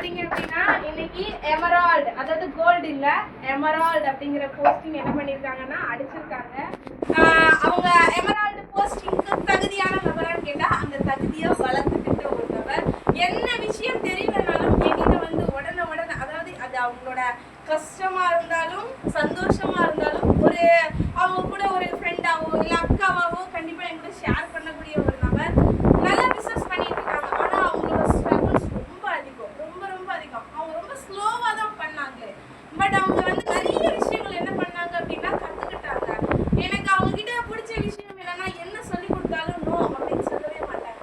பாத்தீங்க அப்படின்னா இன்னைக்கு எமரால்டு, அதாவது கோல்டு இல்ல எமரால்டு அப்படிங்கிற போஸ்டிங் என்ன பண்ணிருக்காங்கன்னா அடிச்சிருக்காங்க. அவங்க எமரால்டு போஸ்டிங்க்கு தகுதியான நபரான்னு கேட்டா அந்த தகுதியை வளர்த்துக்கிட்ட ஒரு நபர். என்ன விஷயம் தெரியலனாலும் என்கிட்ட வந்து உடனே அதாவது அது அவங்களோட கஷ்டமா இருந்தாலும் சந்தோஷமா இருந்தாலும் ஒரு அவங்க கூட ஒரு ஃப்ரெண்டாவோ இல்ல அக்காவாவோ கண்டிப்பா என் கூட ஷேர் பண்ணக்கூடிய ஒரு நபர். நல்ல பிசினஸ் பண்ணிட்டு இருக்காங்க. ஆனா அவங்களோட ஸ்ட்ரகிள்ஸ் ரொம்ப அதிகம், ரொம்ப அதிகம். அவங்க ரொம்ப ஸ்லோவா தான் பண்ணாங்க. பட் அவங்க வந்து நிறைய விஷயங்கள் என்ன பண்ணாங்க அப்படின்னா கத்துக்கிட்டாங்க. எனக்கு அவங்க கிட்ட பிடிச்ச விஷயம் என்னன்னா என்ன சொல்லி கொடுத்தாலும் நோ அப்படின்னு சொல்லவே மாட்டாங்க.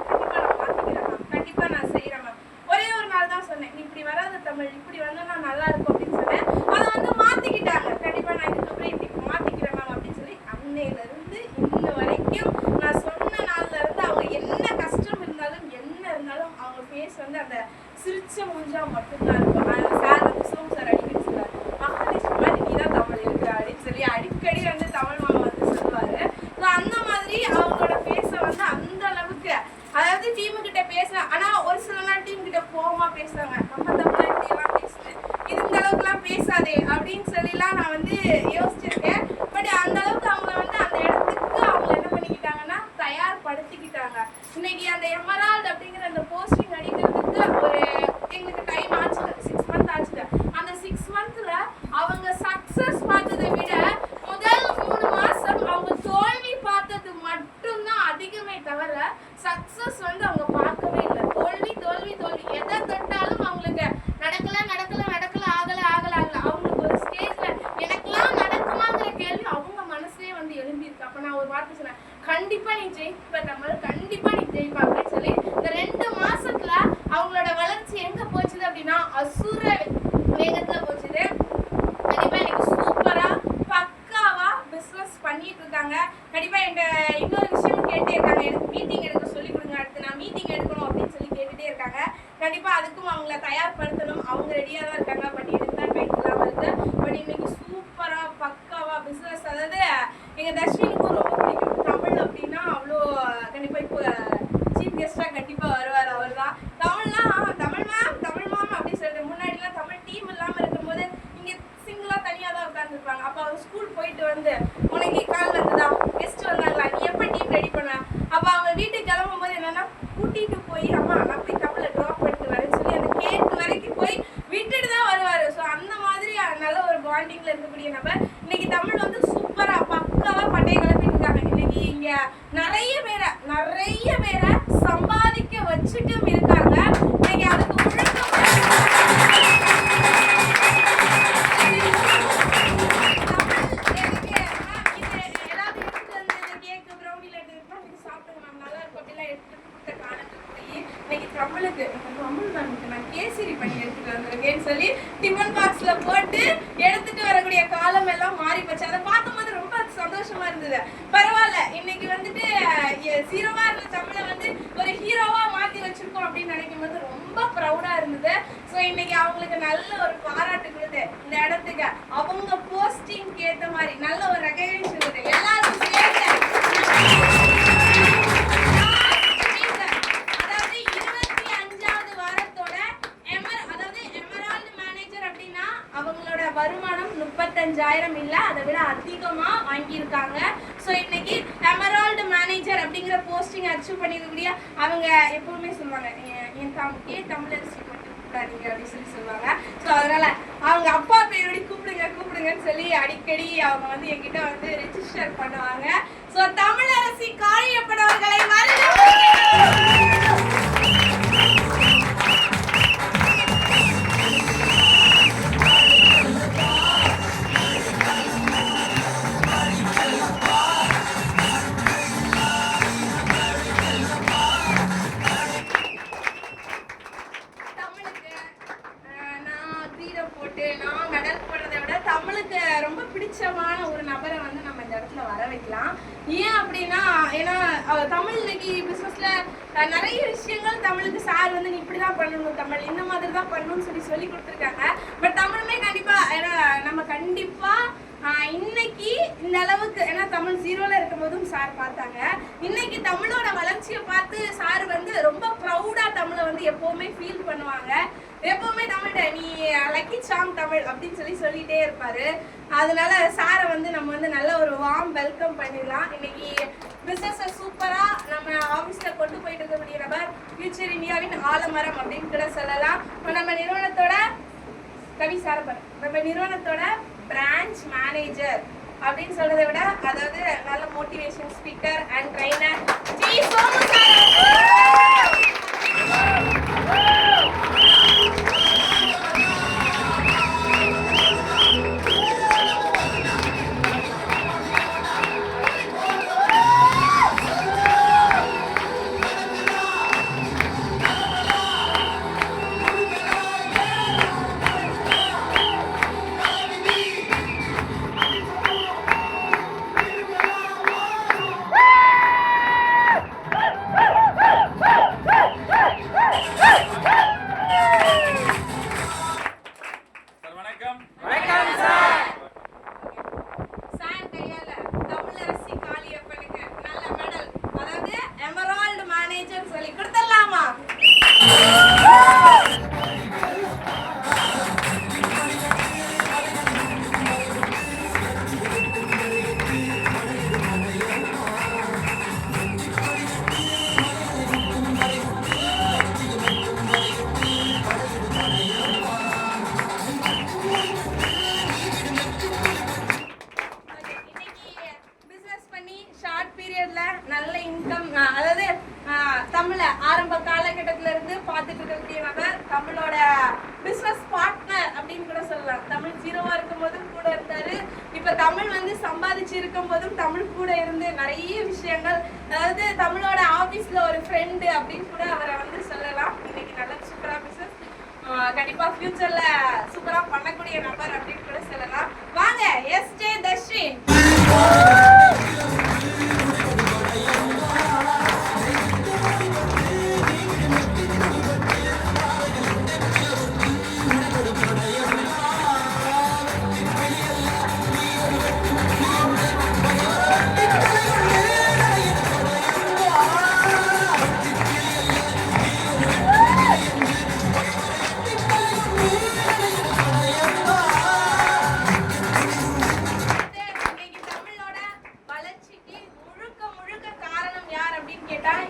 கண்டிப்பா நான் செய்யறேன் மேம். ஒரே ஒரு நாள் தான் சொன்னேன், நீ இப்படி வராத தமிழ், இப்படி வந்தா நான் நல்லா இருக்கும் அப்படின்னு சொன்னேன். அதை வந்து மாத்திக்கிட்டாங்க. கண்டிப்பா நான் இதுக்கப்புறம் இப்படி மாத்திக்கிறேன் மேம் அப்படின்னு சொல்லி அன்னையில இருந்து இன்ன வரைக்கும் நான் சொன்ன நாள்ல இருந்து அவங்க என்ன கஷ்டம் இருந்தாலும் என்ன இருந்தாலும் அவங்க ஃபேஸ் வந்து அந்த சிரிச்ச மூஞ்சா மட்டும்தான் இருக்கும். சார் வந்து சோம் சார் அடிக்கடி சொல்லுவார், மகாலிஷ் மாதிரி நீ தான் தமிழ் இருக்கிற அப்படின்னு சொல்லி அடிக்கடி வந்து தமிழ் மாமா வந்து சொல்லுவாரு. ஸோ அந்த மாதிரி அவங்களோட ஃபேஸை வந்து அந்த அளவுக்கு, அதாவது டீமு கிட்ட பேசுறேன். ஆனா ஒரு சில நாள் டீம் கிட்ட கோவமா பேசுறாங்க, நம்ம தமிழ் இப்படி எல்லாம் பேசுறேன், இது இந்த அளவுக்கு எல்லாம் பேசாதே அப்படின்னு சொல்லிலாம் நான் வந்து யோசிச்சிருக்கேன். பட் அந்த அளவுக்கு அவங்க வந்து அந்த இடத்துக்கு அவங்க என்ன பண்ணிக்கிட்டாங்கன்னா தயார்படுத்திக்கிட்டாங்க. இன்னைக்கு அந்த எமரால்டு அப்படிங்கிற அந்த போஸ்டிங் அடிக்கிறதுக்கு ஒரு எங்களுக்கு டைம் ஆச்சு, 6 மந்த் ஆச்சு. அந்த 6 மந்த்ல அவங்க சக்சஸ் பார்த்ததை விட முதல் 3 மாசம் அவங்க தோல்வி பார்த்தது மட்டும்தான் அதிகமே தவிர சக்சஸ் வந்து அவங்க பார்க்கவே இல்லை. தோல்வி தோல்வி தோல்வி, எதை தொட்டாலும் அவங்களுக்கு நடக்கல ஆகல. அவங்களுக்கு ஒரு ஸ்டேஜ்ல எனக்கெல்லாம் நடக்குமாங்கிற கேள்வி அவங்க மனசுலயே வந்து எழும்பியிருக்கு. அப்ப நான் ஒரு வார்த்தை சொன்னேன், கண்டிப்பா நீ ஜெயிப்ப தமிழ், கண்டிப்பா நீ ஜெயிப்பா அப்படின்னு சொல்லி. இந்த 2 மாசத்துல அவங்களோட வளர்ச்சி எங்க போச்சுது அப்படின்னா அசுர வேகத்துல போச்சுது. கண்டிப்பா எனக்கு சூப்பரா பக்காவா பிசினஸ் பண்ணிட்டு இருக்காங்க. கண்டிப்பா என்கிட்ட இன்னொரு விஷயம் கேட்டே இருக்காங்க, எனக்கு மீட்டிங் எடுக்க சொல்லி கொடுங்க, அடுத்து நான் மீட்டிங் எடுக்கணும் அப்படின்னு சொல்லி கேட்டுட்டே இருக்காங்க. கண்டிப்பா அதுக்கும் அவங்கள தயார்படுத்தணும். அவங்க ரெடியா தான் இருக்காங்க. பட் எனக்கு தான் டைம் இல்லாம இருக்கு. பட் இன்னைக்கு சூப்பரா பக்காவா பிசினஸ், அதாவது எங்க தர்ஷினிக்கும் ரொம்ப பிடிக்கும் தமிழ் அப்படின்னா அவ்வளோ. கண்டிப்பா இப்போ சீஃப் கெஸ்டா கண்டிப்பா வருவார். அவர் தான் தமிழ் மேம் அப்படின்னு சொல்லிட்டு. முன்னாடிலாம் தமிழ் டீம் இல்லாம இருக்கும்போது இங்க சிங்கிளா தனியா தான் உட்காந்துருப்பாங்க. அப்ப அவர் ஸ்கூல் போயிட்டு வந்து உனக்கு கால் வந்ததா, கெஸ்ட் வந்தாங்களா, நீ எப்ப டீம் ரெடி பண்ண, அப்ப அவங்க வீட்டுக்கு கிளம்பும் போது என்னன்னா கூட்டிட்டு போய் அம்மா நான் போய் தமிழை ட்ராப் பண்ணிட்டு வரேன்னு சொல்லி அந்த கேட் வரைக்கும் போய் விட்டுட்டு தான் வருவாரு. ஸோ அந்த மாதிரி நல்ல ஒரு பாண்டிங்ல இருக்கக்கூடிய நபர். இன்னைக்கு தமிழ் வந்து சூப்பரா பக்காவா பட்டையை கிளப்பிட்டு இருக்காங்க. இன்னைக்கு இங்க நிறைய பேரை சம்பாதிக்க வச்சுட்டும் இருக்காங்க. இன்னைக்கு அதுக்கு கேசரி பண்ணி எடுத்துட்டு வந்திருக்கேன்னு சொல்லி டிஃபன் பாக்ஸ்ல போட்டு எடுத்துட்டு வரக்கூடிய காலம் எல்லாம் மாறி போச்சு. அதை பார்க்கும்போது ரொம்ப சந்தோஷமா இருந்தது. பரவாயில்ல, இன்னைக்கு வந்துட்டு ஜீரோவா இருந்த தமிழை வந்து ஒரு ஹீரோவா மாத்தி வச்சிருக்கோம் அப்படின்னு நினைக்கும் போது ரொம்ப ப்ரௌடா இருந்தது. ஸோ இன்னைக்கு அவங்களுக்கு நல்ல ஒரு பாராட்டு கொடுத்து இந்த இடத்துக்கு அவங்க போஸ்டிங் ஏற்ற மாதிரி நல்ல ஒரு ரெகக்னிஷன் கொடுத்து எல்லாரும் சேர்ந்து அவங்களோட வருமானம் 35,000 இல்ல, அதை விட அதிகமா வாங்கியிருக்காங்க. ஸோ இன்னைக்கு எமரால்டு மேனேஜர் அப்படிங்கிற போஸ்டிங் அச்சீவ் பண்ணிருக்கக்கூடிய அவங்க எப்பவுமே சொல்லுவாங்க, ஏன் தமிழரசி மட்டும் கூப்பிடாதீங்க அப்படின்னு சொல்லி சொல்லுவாங்க. ஸோ அதனால அவங்க அப்பா பேரோட கூப்பிடுங்கன்னு சொல்லி அடிக்கடி அவங்க வந்து என்கிட்ட வந்து ரெஜிஸ்டர் பண்ணுவாங்க. ஸோ தமிழரசி காளியப்பனவர்களை நான் மெடல் போடுறதை விட தமிழுக்கு ரொம்ப பிடிச்சமான ஒரு நபரை வந்து நம்ம இந்த இடத்துல வர வைக்கலாம். ஏன் அப்படின்னா, ஏன்னா தமிழ் இன்னைக்கு பிசினஸ்ல நிறைய விஷயங்கள் தமிழுக்கு சார் வந்து நீ இப்படிதான் பண்ணணும், தமிழ் இந்த மாதிரி தான் பண்ணணும்னு சொல்லி கொடுத்துருக்காங்க. பட் தமிழுமே கண்டிப்பா நம்ம கண்டிப்பா இன்னைக்கு இந்த அளவுக்கு, ஏன்னா தமிழ் ஜீரோல இருக்கும் போதும் சார் பார்த்தாங்க. இன்னைக்கு தமிழோட வளர்ச்சியை பார்த்து சார் வந்து ரொம்ப ப்ரௌடா தமிழை வந்து எப்பவுமே ஃபீல் பண்ணுவாங்க. எப்பவுமே அதாவது நீ லக்கி சாம் தமிழ் அப்படின்னு சொல்லிட்டே இருப்பாரு. அதனால சாரை வந்து நம்ம வந்து நல்ல ஒரு வார்ம் வெல்கம் பண்ணிடலாம். இன்னைக்கு பிசினஸ் சூப்பரா நம்ம ஆபீஸ்ல கொண்டு போயிட்டு இருக்கக்கூடிய நபர் ஃபியூச்சர் இந்தியாவின் ஆலமரம் அப்படின்னு கூட சொல்லலாம். நம்ம நிறுவனத்தோட கவி சாரப்பர், நம்ம நிறுவனத்தோட பிரான்ச் மேனேஜர் அப்படின்னு சொல்றதை விட அதாவது நல்ல motivation speaker and trainer G Somu sir. நல்ல இன்கம், அதாவது தமிழ ஆரம்ப காலகட்டத்தில இருந்து பார்த்துட்டு இருக்கக்கூடிய நபர், தமிழோட பிசினஸ் பார்ட்னர் அப்படின்னு கூட சொல்லலாம். தமிழ் ஜீரோவா இருக்கும் போதும் கூட இருந்தாரு. இப்ப தமிழ் வந்து சம்பாதிச்சு இருக்கும் போதும் தமிழ் கூட இருந்து நிறைய விஷயங்கள், அதாவது தமிழோட ஆபீஸ்ல ஒரு ஃப்ரெண்டு அப்படின்னு கூட அவரை வந்து சொல்லலாம். இன்னைக்கு நல்ல சூப்பரா பிசினஸ் கண்டிப்பா ஃபியூச்சர்ல சூப்பரா பண்ணக்கூடிய நபர் அப்படின்னு கூட சொல்லலாம். வாங்க எஸ்.ஜே. தர்ஷின்.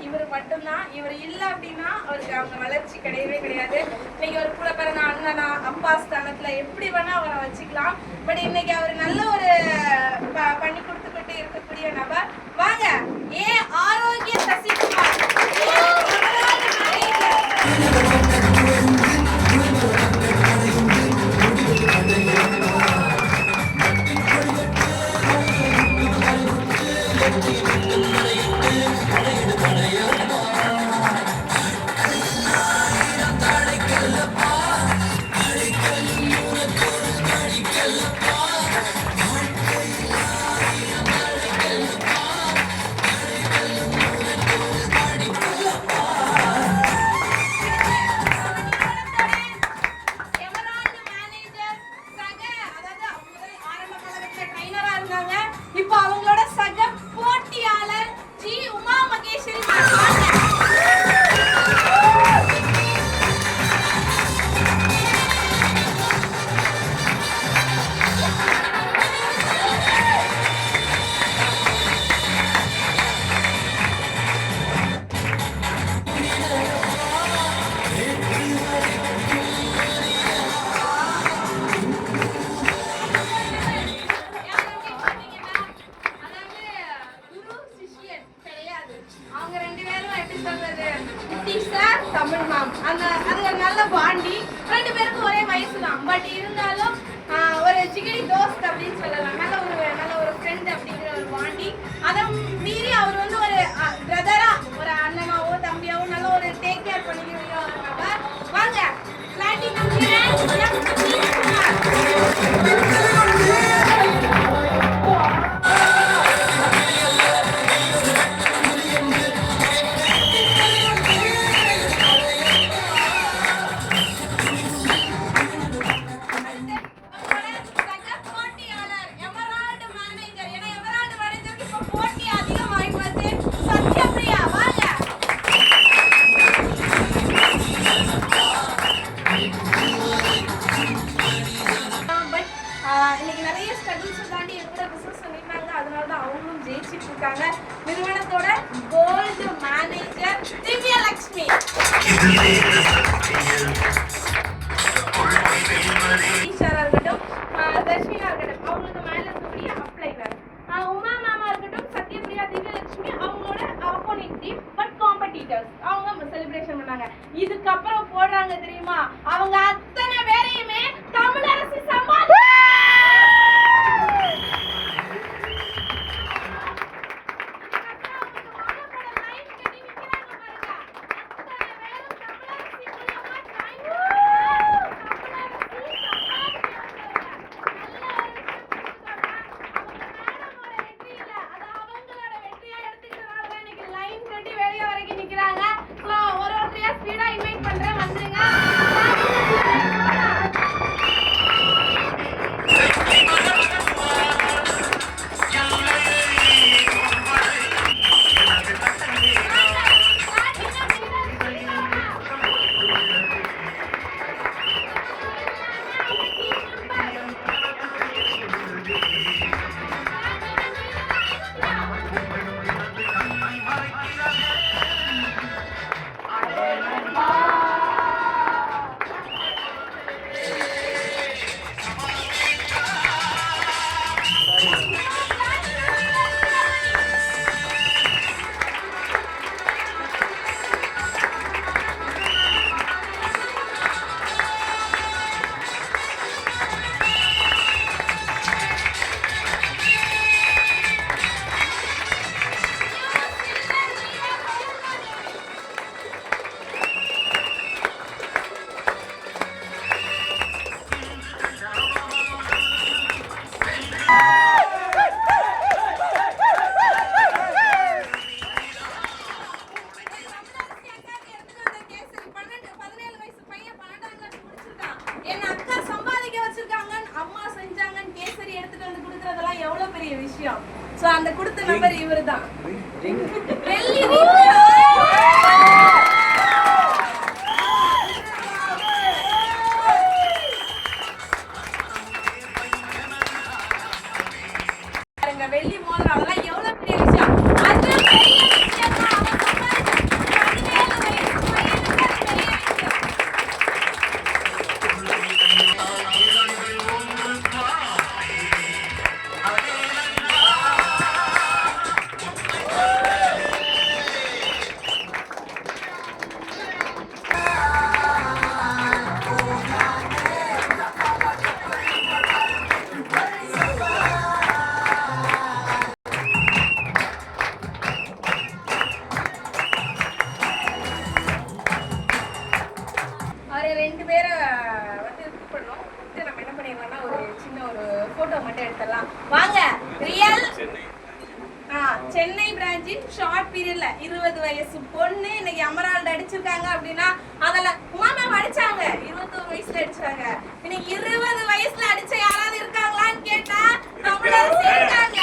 இவர் மட்டும்தான். இவர் இல்ல அப்படின்னா அவருக்கு அவங்க வளர்ச்சி கிடையவே கிடையாது. இன்னைக்கு ஒரு கூட பிறந்த அண்ணனா அப்பா ஸ்தானத்துல எப்படி வேணா அவரை வச்சுக்கலாம். பட் இன்னைக்கு அவர் நல்ல ஒரு பண்ணி கொடுத்துக்கிட்டு இருக்கக்கூடிய நபர். வாங்க ஏ ஆரோக்கிய சசிகுமார். இப்போ அவங்களோட சக போட்டியாளர் ஜி உமா மகேஸ்வரி. தமிழ் மாம் அது நல்ல பாண்டி. ரெண்டு பேருக்கும் ஒரே வயசு தான். பட் இருந்தாலும் ஒரு ஜிகிரி தோஸ்த் அப்படின்னு சொல்லலாம். நல்ல ஒரு ஃப்ரெண்ட் அப்படிங்கிற ஒரு பாண்டி. அதை மீறி அவர் வந்து ஒரு பிரதரா, ஒரு அண்ணனாவோ தம்பியாவோ நல்ல ஒரு டேக் கேர் பண்ணிக்கிற ஒரு நபர். வாங்க பிளாட்டினம் அடிச்சிருக்காங்க. நிறுவனத்தோட கோல்டு மேனேஜர் திவ்யலட்சுமி ஈஷாரா இருக்கட்டும், தர்ஷினா இருக்கட்டும், அவங்களுக்கு மேல இருக்கக்கூடிய அப்ளைனர். உமா மேமா இருக்கட்டும், சத்யபிரியா, திவ்யலட்சுமி அவங்களோட ஆப்போனன்ட் டீம் பட் காம்படிட்டர்ஸ். அவங்க செலிப்ரேஷன் பண்ணாங்க. இதுக்கப்புறம் போடுறாங்க தெரியுமா, அவங்க அத்தனை பேரையுமே தமிழரசி சம்மான் விஷயம். சோ அந்த கொடுத்த நம்பர் இவர்தான். வெள்ளி பாருங்க, வெள்ளி மோதிரம் அதெல்லாம் எவ்வளவு பெரிய விஷயம். அது பெரிய விஷயம். ரெண்டு பேரை வந்து கூப்பிடணும். நம்ம என்ன பண்ணிடலாம்னா ஒரு சின்ன ஒரு போட்டோ மட்டும் எடுத்துடலாம் வாங்க. ரியல் சென்னை பிரான்ச்சின் ஷார்ட் பீரியட்ல 20 வயசு பொண்ணு இன்னைக்கு எமரால்டு அடிச்சிருக்காங்க அப்படின்னா அதில் உமா மேம் அடிச்சாங்க, 21 வயசுல அடிச்சாங்க. இன்னைக்கு 20 வயசுல அடிச்ச யாராவது இருக்காங்களான்னு கேட்டா தமிழரசி இருக்காங்க.